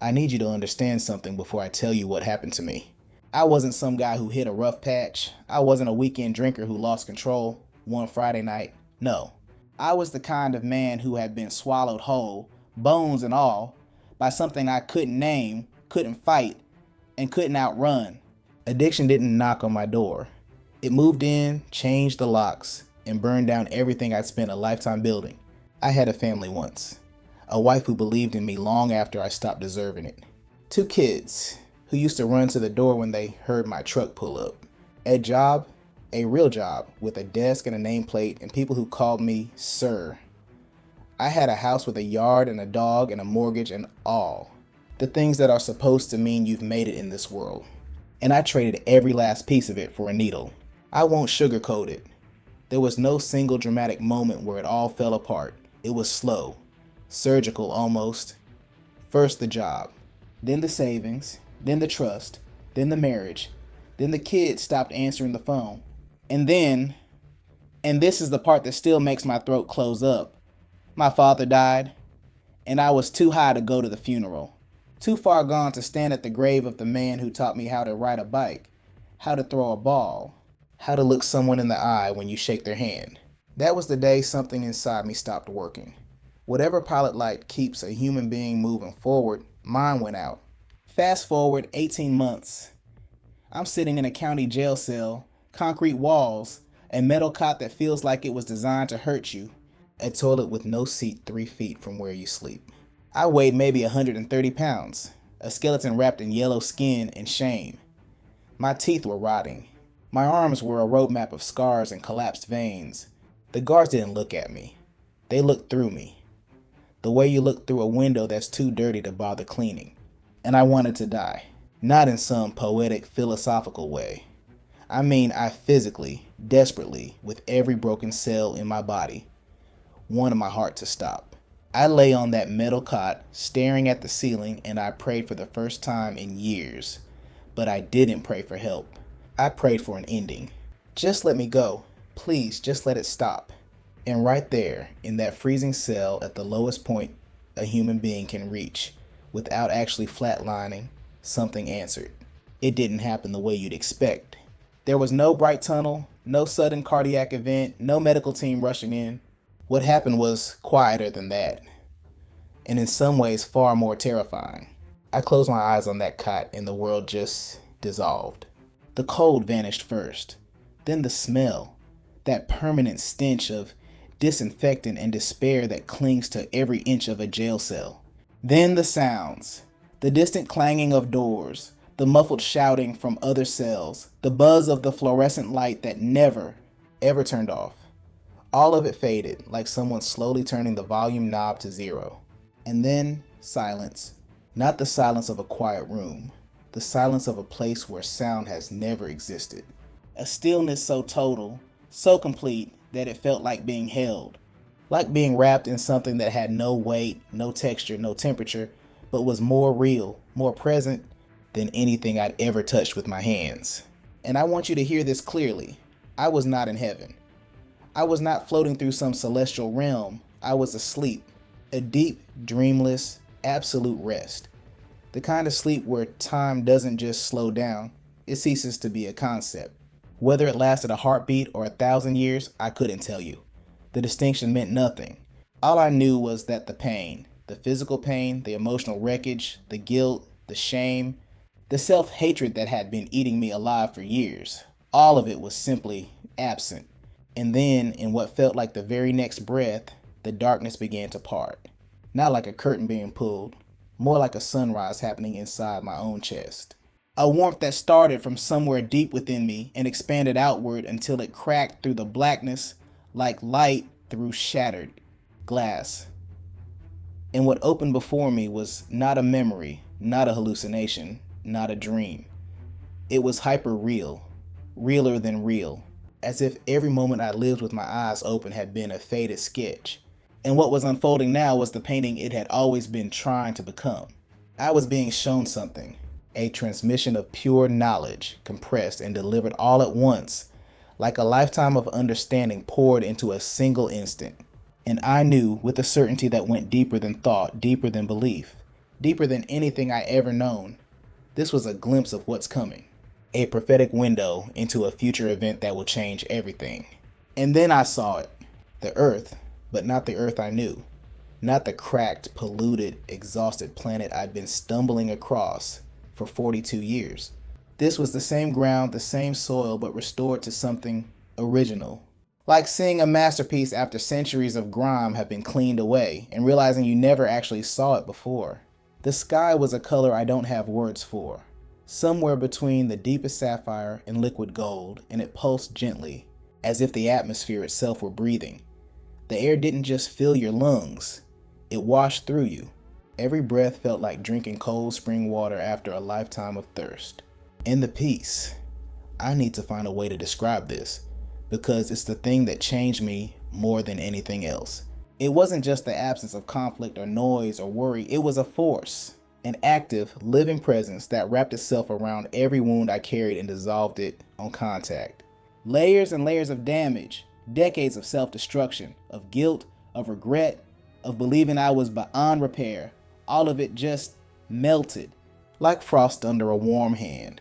I need you to understand something before I tell you what happened to me. I wasn't some guy who hit a rough patch. I wasn't a weekend drinker who lost control one Friday night. No. I was the kind of man who had been swallowed whole, bones and all, by something I couldn't name, couldn't fight, and couldn't outrun. Addiction didn't knock on my door. It moved in, changed the locks, and burned down everything I'd spent a lifetime building. I had a family once. A wife who believed in me long after I stopped deserving it. Two kids who used to run to the door when they heard my truck pull up. A job, a real job, with a desk and a nameplate and people who called me Sir. I had a house with a yard and a dog and a mortgage and all. The things that are supposed to mean you've made it in this world. And I traded every last piece of it for a needle. I won't sugarcoat it. There was no single dramatic moment where it all fell apart. It was slow. Surgical almost. First the job, then the savings, then the trust, then the marriage, then the kids stopped answering the phone. And this is the part that still makes my throat close up, my father died, and I was too high to go to the funeral. Too far gone to stand at the grave of the man who taught me how to ride a bike, how to throw a ball, how to look someone in the eye when you shake their hand. That was the day something inside me stopped working. Whatever pilot light keeps a human being moving forward, mine went out. Fast forward 18 months. I'm sitting in a county jail cell, concrete walls, a metal cot that feels like it was designed to hurt you, a toilet with no seat 3 feet from where you sleep. I weighed maybe 130 pounds, a skeleton wrapped in yellow skin and shame. My teeth were rotting. My arms were a roadmap of scars and collapsed veins. The guards didn't look at me. They looked through me. The way you look through a window that's too dirty to bother cleaning. And I wanted to die. Not in some poetic, philosophical way. I mean, I physically, desperately, with every broken cell in my body, wanted my heart to stop. I lay on that metal cot, staring at the ceiling, and I prayed for the first time in years. But I didn't pray for help. I prayed for an ending. Just let me go. Please, just let it stop. And right there, in that freezing cell at the lowest point a human being can reach, without actually flatlining, something answered. It didn't happen the way you'd expect. There was no bright tunnel, no sudden cardiac event, no medical team rushing in. What happened was quieter than that, and in some ways far more terrifying. I closed my eyes on that cot and the world just dissolved. The cold vanished first, then the smell, that permanent stench of disinfectant and despair that clings to every inch of a jail cell. Then the sounds, the distant clanging of doors, the muffled shouting from other cells, the buzz of the fluorescent light that never, ever turned off. All of it faded, like someone slowly turning the volume knob to 0. And then silence. Not the silence of a quiet room, the silence of a place where sound has never existed. A stillness so total, so complete, that it felt like being held. Like being wrapped in something that had no weight, no texture, no temperature, but was more real, more present than anything I'd ever touched with my hands. And I want you to hear this clearly. I was not in heaven. I was not floating through some celestial realm. I was asleep. A deep, dreamless, absolute rest. The kind of sleep where time doesn't just slow down, it ceases to be a concept. Whether it lasted a heartbeat or 1,000 years, I couldn't tell you. The distinction meant nothing. All I knew was that the pain, the physical pain, the emotional wreckage, the guilt, the shame, the self-hatred that had been eating me alive for years, all of it was simply absent. And then, in what felt like the very next breath, the darkness began to part. Not like a curtain being pulled, more like a sunrise happening inside my own chest. A warmth that started from somewhere deep within me and expanded outward until it cracked through the blackness like light through shattered glass. And what opened before me was not a memory, not a hallucination, not a dream. It was hyper real, realer than real, as if every moment I lived with my eyes open had been a faded sketch. And what was unfolding now was the painting it had always been trying to become. I was being shown something. A transmission of pure knowledge, compressed and delivered all at once, like a lifetime of understanding poured into a single instant. And I knew, with a certainty that went deeper than thought, deeper than belief, deeper than anything I ever known. This was a glimpse of what's coming, a prophetic window into a future event that will change everything. And then I saw it, the Earth, but not the Earth I knew, not the cracked, polluted, exhausted planet I'd been stumbling across for 42 years. This was the same ground, the same soil, but restored to something original. Like seeing a masterpiece after centuries of grime have been cleaned away and realizing you never actually saw it before. The sky was a color I don't have words for, somewhere between the deepest sapphire and liquid gold, and it pulsed gently, as if the atmosphere itself were breathing. The air didn't just fill your lungs, it washed through you. Every breath felt like drinking cold spring water after a lifetime of thirst. And the peace. I need to find a way to describe this, because it's the thing that changed me more than anything else. It wasn't just the absence of conflict or noise or worry, it was a force, an active, living presence that wrapped itself around every wound I carried and dissolved it on contact. Layers and layers of damage, decades of self-destruction, of guilt, of regret, of believing I was beyond repair, all of it just melted, like frost under a warm hand.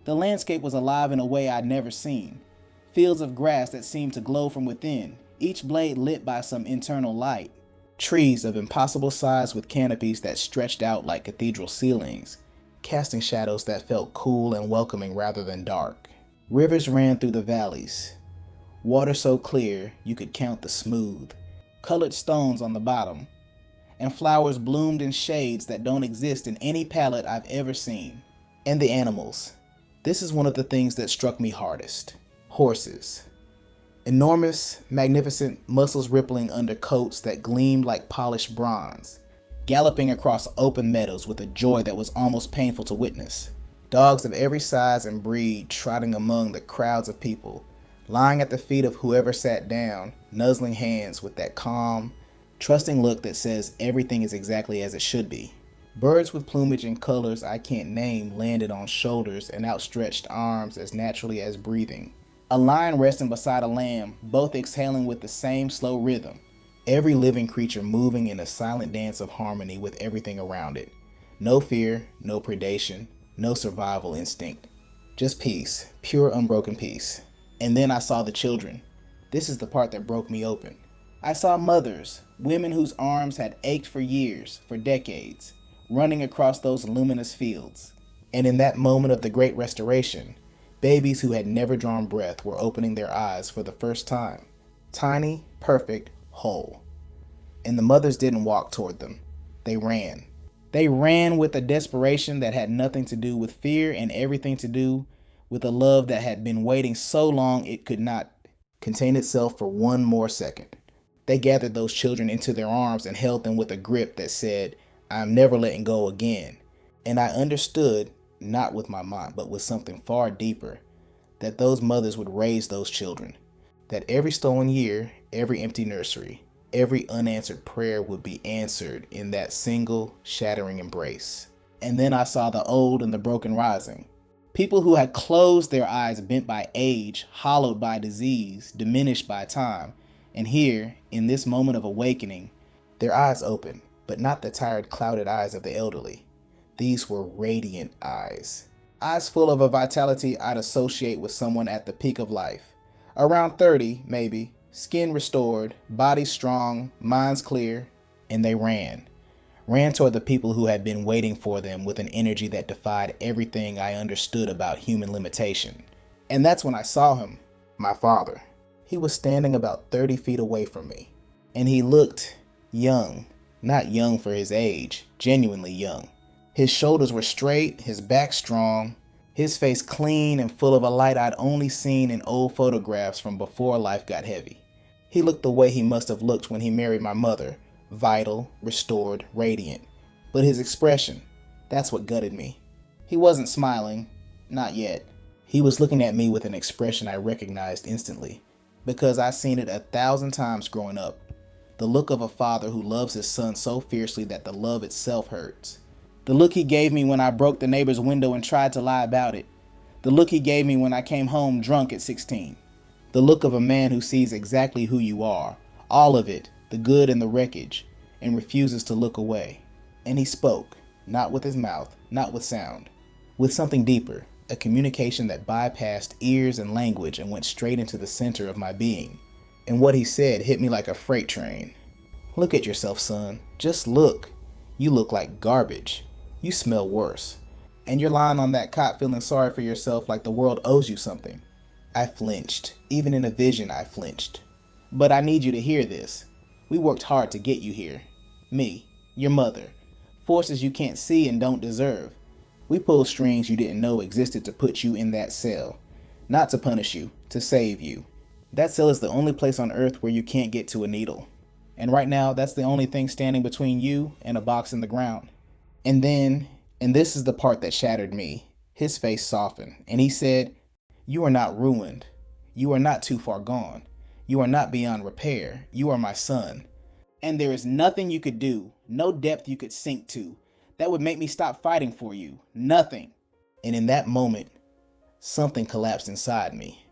The landscape was alive in a way I'd never seen. Fields of grass that seemed to glow from within, each blade lit by some internal light. Trees of impossible size with canopies that stretched out like cathedral ceilings, casting shadows that felt cool and welcoming rather than dark. Rivers ran through the valleys, water so clear you could count the smooth, colored stones on the bottom, and flowers bloomed in shades that don't exist in any palette I've ever seen. And the animals. This is one of the things that struck me hardest. Horses. Enormous, magnificent, muscles rippling under coats that gleamed like polished bronze, galloping across open meadows with a joy that was almost painful to witness. Dogs of every size and breed trotting among the crowds of people, lying at the feet of whoever sat down, nuzzling hands with that calm, trusting look that says everything is exactly as it should be. Birds with plumage and colors I can't name landed on shoulders and outstretched arms as naturally as breathing. A lion resting beside a lamb, both exhaling with the same slow rhythm. Every living creature moving in a silent dance of harmony with everything around it. No fear, no predation, no survival instinct. Just peace, pure unbroken peace. And then I saw the children. This is the part that broke me open. I saw mothers, women whose arms had ached for years, for decades, running across those luminous fields. And in that moment of the Great Restoration, babies who had never drawn breath were opening their eyes for the first time. Tiny, perfect, whole. And the mothers didn't walk toward them. They ran. They ran with a desperation that had nothing to do with fear and everything to do with a love that had been waiting so long it could not contain itself for one more second. They gathered those children into their arms and held them with a grip that said, "I'm never letting go again." And I understood, not with my mind, but with something far deeper, that those mothers would raise those children, that every stolen year, every empty nursery, every unanswered prayer would be answered in that single, shattering embrace. And then I saw the old and the broken rising. People who had closed their eyes, bent by age, hollowed by disease, diminished by time. And here, in this moment of awakening, their eyes open, but not the tired, clouded eyes of the elderly. These were radiant eyes. Eyes full of a vitality I'd associate with someone at the peak of life. Around 30, maybe, skin restored, body strong, minds clear, and they ran. Ran toward the people who had been waiting for them with an energy that defied everything I understood about human limitation. And that's when I saw him, my father. He was standing about 30 feet away from me, and he looked young, not young for his age, genuinely young. His shoulders were straight, his back strong, his face clean and full of a light I'd only seen in old photographs from before life got heavy. He looked the way he must have looked when he married my mother, vital, restored, radiant. But his expression, that's what gutted me. He wasn't smiling, not yet. He was looking at me with an expression I recognized instantly, because I'd seen it 1,000 times growing up. The look of a father who loves his son so fiercely that the love itself hurts. The look he gave me when I broke the neighbor's window and tried to lie about it. The look he gave me when I came home drunk at 16. The look of a man who sees exactly who you are, all of it, the good and the wreckage, and refuses to look away. And he spoke. Not with his mouth, not with sound. With something deeper, a communication that bypassed ears and language and went straight into the center of my being. And what he said hit me like a freight train. Look at yourself, son. Just look. You look like garbage. You smell worse. And you're lying on that cot feeling sorry for yourself like the world owes you something. I flinched. Even in a vision, I flinched. But I need you to hear this. We worked hard to get you here. Me, your mother. Forces you can't see and don't deserve. We pulled strings you didn't know existed to put you in that cell. Not to punish you, to save you. That cell is the only place on earth where you can't get to a needle. And right now, that's the only thing standing between you and a box in the ground. And then, and this is the part that shattered me, his face softened, and he said, "You are not ruined. You are not too far gone. You are not beyond repair. You are my son. And there is nothing you could do, no depth you could sink to, that would make me stop fighting for you. Nothing." And in that moment, something collapsed inside me.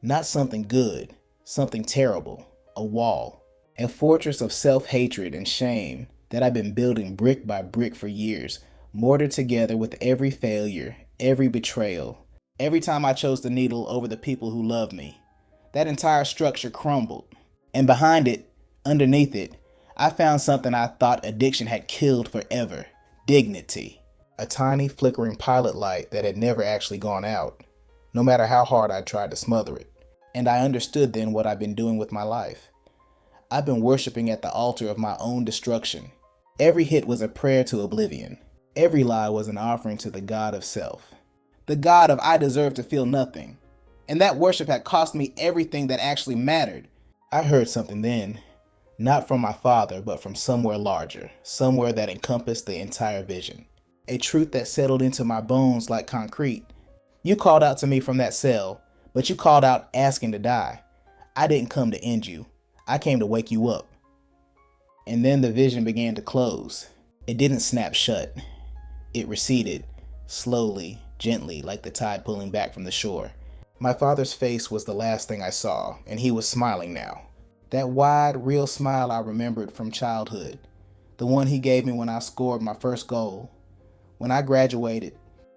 Not something good, something terrible, a wall, a fortress of self-hatred and shame that I've been building brick by brick for years, mortared together with every failure, every betrayal, every time I chose the needle over the people who loved me. That entire structure crumbled. And behind it, underneath it, I found something I thought addiction had killed forever. Dignity. A tiny flickering pilot light that had never actually gone out, no matter how hard I tried to smother it. And I understood then what I've been doing with my life. I've been worshiping at the altar of my own destruction. Every hit was a prayer to oblivion. Every lie was an offering to the God of self. The God of I deserve to feel nothing. And that worship had cost me everything that actually mattered. I heard something then, not from my father, but from somewhere larger, somewhere that encompassed the entire vision. A truth that settled into my bones like concrete. You called out to me from that cell, but you called out asking to die. I didn't come to end you. I came to wake you up. And then the vision began to close. It didn't snap shut. It receded, slowly, gently, like the tide pulling back from the shore. My father's face was the last thing I saw, and he was smiling now. That wide, real smile I remembered from childhood. The one he gave me when I scored my first goal. When I graduated.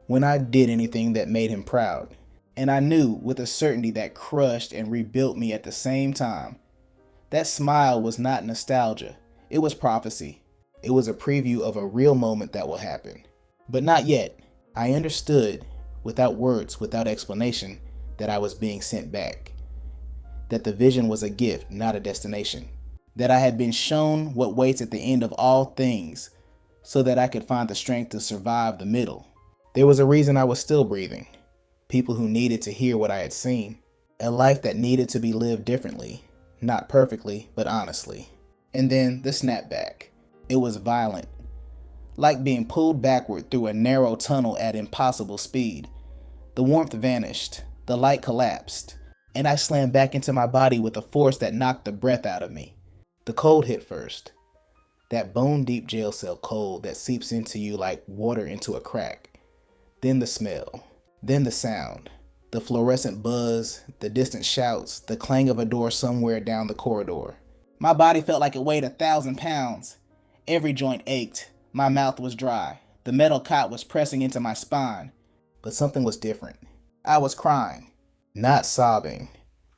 When I did anything that made him proud. And I knew with a certainty that crushed and rebuilt me at the same time. That smile was not nostalgia. It was prophecy. It was a preview of a real moment that will happen. But not yet. I understood, without words, without explanation, that I was being sent back. That the vision was a gift, not a destination. That I had been shown what waits at the end of all things, so that I could find the strength to survive the middle. There was a reason I was still breathing. People who needed to hear what I had seen. A life that needed to be lived differently. Not perfectly, but honestly. And then the snapback. It was violent. Like being pulled backward through a narrow tunnel at impossible speed. The warmth vanished. The light collapsed. And I slammed back into my body with a force that knocked the breath out of me. The cold hit first. That bone-deep jail cell cold that seeps into you like water into a crack. Then the smell. Then the sound. The fluorescent buzz, the distant shouts, the clang of a door somewhere down the corridor. My body felt like it weighed 1,000 pounds. Every joint ached. My mouth was dry. The metal cot was pressing into my spine. But something was different. I was crying. Not sobbing.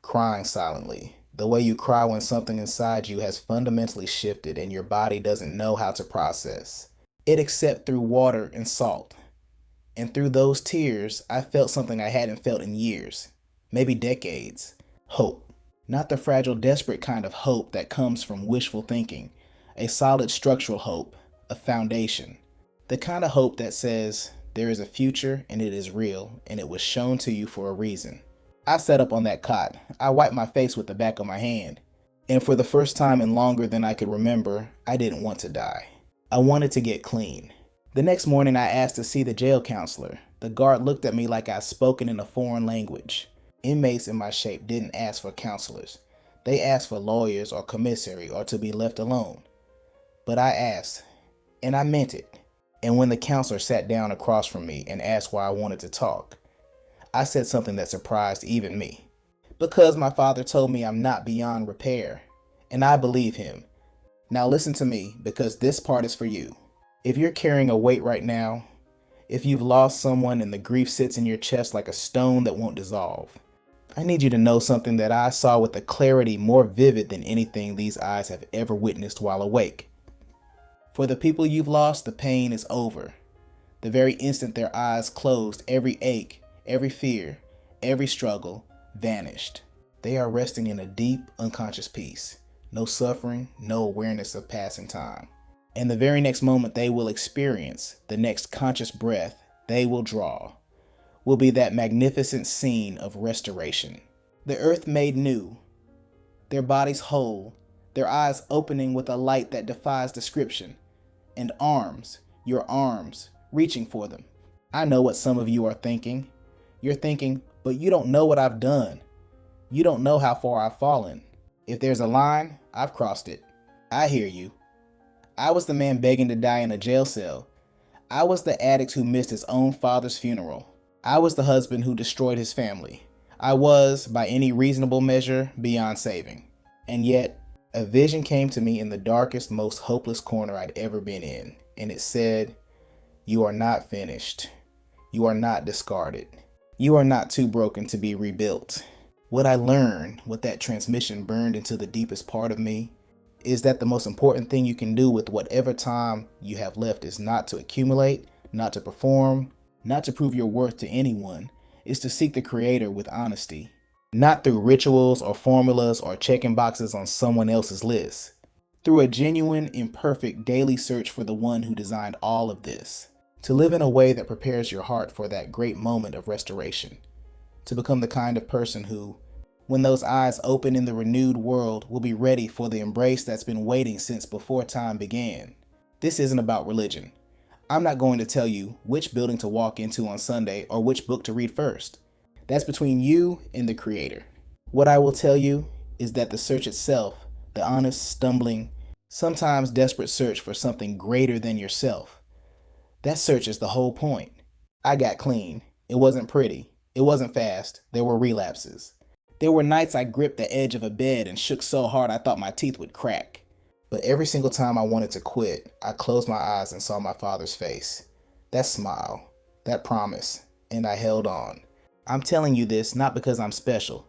Crying silently. The way you cry when something inside you has fundamentally shifted and your body doesn't know how to process it except through water and salt. And through those tears, I felt something I hadn't felt in years, maybe decades. Hope. Not the fragile, desperate kind of hope that comes from wishful thinking. A solid structural hope, a foundation. The kind of hope that says, there is a future and it is real and it was shown to you for a reason. I sat up on that cot. I wiped my face with the back of my hand. And for the first time in longer than I could remember, I didn't want to die. I wanted to get clean. The next morning I asked to see the jail counselor. The guard looked at me like I'd spoken in a foreign language. Inmates in my shape didn't ask for counselors. They asked for lawyers or commissary or to be left alone. But I asked, and I meant it. And when the counselor sat down across from me and asked why I wanted to talk, I said something that surprised even me. Because my father told me I'm not beyond repair. And I believe him. Now listen to me, because this part is for you. If you're carrying a weight right now, if you've lost someone and the grief sits in your chest like a stone that won't dissolve, I need you to know something that I saw with a clarity more vivid than anything these eyes have ever witnessed while awake. For the people you've lost, the pain is over. The very instant their eyes closed, every ache, every fear, every struggle vanished. They are resting in a deep, unconscious peace. No suffering, no awareness of passing time. And the very next moment they will experience, the next conscious breath they will draw, will be that magnificent scene of restoration. The earth made new, their bodies whole, their eyes opening with a light that defies description, and arms, your arms, reaching for them. I know what some of you are thinking. You're thinking, but you don't know what I've done. You don't know how far I've fallen. If there's a line, I've crossed it. I hear you. I was the man begging to die in a jail cell. I was the addict who missed his own father's funeral. I was the husband who destroyed his family. I was, by any reasonable measure, beyond saving. And yet, a vision came to me in the darkest, most hopeless corner I'd ever been in, and it said, "You are not finished. You are not discarded. You are not too broken to be rebuilt." What I learned, what that transmission burned into the deepest part of me, is that the most important thing you can do with whatever time you have left is not to accumulate, not to perform, not to prove your worth to anyone, is to seek the Creator with honesty. Not through rituals or formulas or checking boxes on someone else's list. Through a genuine, imperfect daily search for the one who designed all of this. To live in a way that prepares your heart for that great moment of restoration. To become the kind of person who, when those eyes open in the renewed world, will be ready for the embrace that's been waiting since before time began. This isn't about religion. I'm not going to tell you which building to walk into on Sunday or which book to read first. That's between you and the Creator. What I will tell you is that the search itself, the honest, stumbling, sometimes desperate search for something greater than yourself, that search is the whole point. I got clean. It wasn't pretty. It wasn't fast. There were relapses. There were nights I gripped the edge of a bed and shook so hard I thought my teeth would crack. But every single time I wanted to quit, I closed my eyes and saw my Father's face. That smile, that promise, and I held on. I'm telling you this not because I'm special.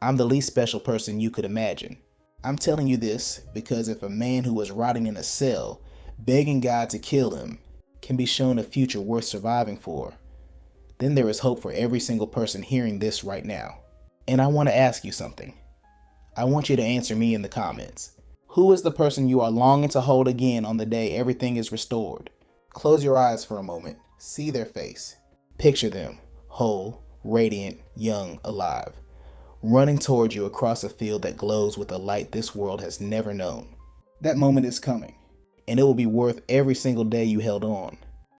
I'm the least special person you could imagine. I'm telling you this because if a man who was rotting in a cell, begging God to kill him, can be shown a future worth surviving for, then there is hope for every single person hearing this right now. And I want to ask you something. I want you to answer me in the comments. Who is the person you are longing to hold again on the day everything is restored? Close your eyes for a moment. See their face. Picture them, whole, radiant, young, alive, running toward you across a field that glows with a light this world has never known. That moment is coming, and it will be worth every single day you held on.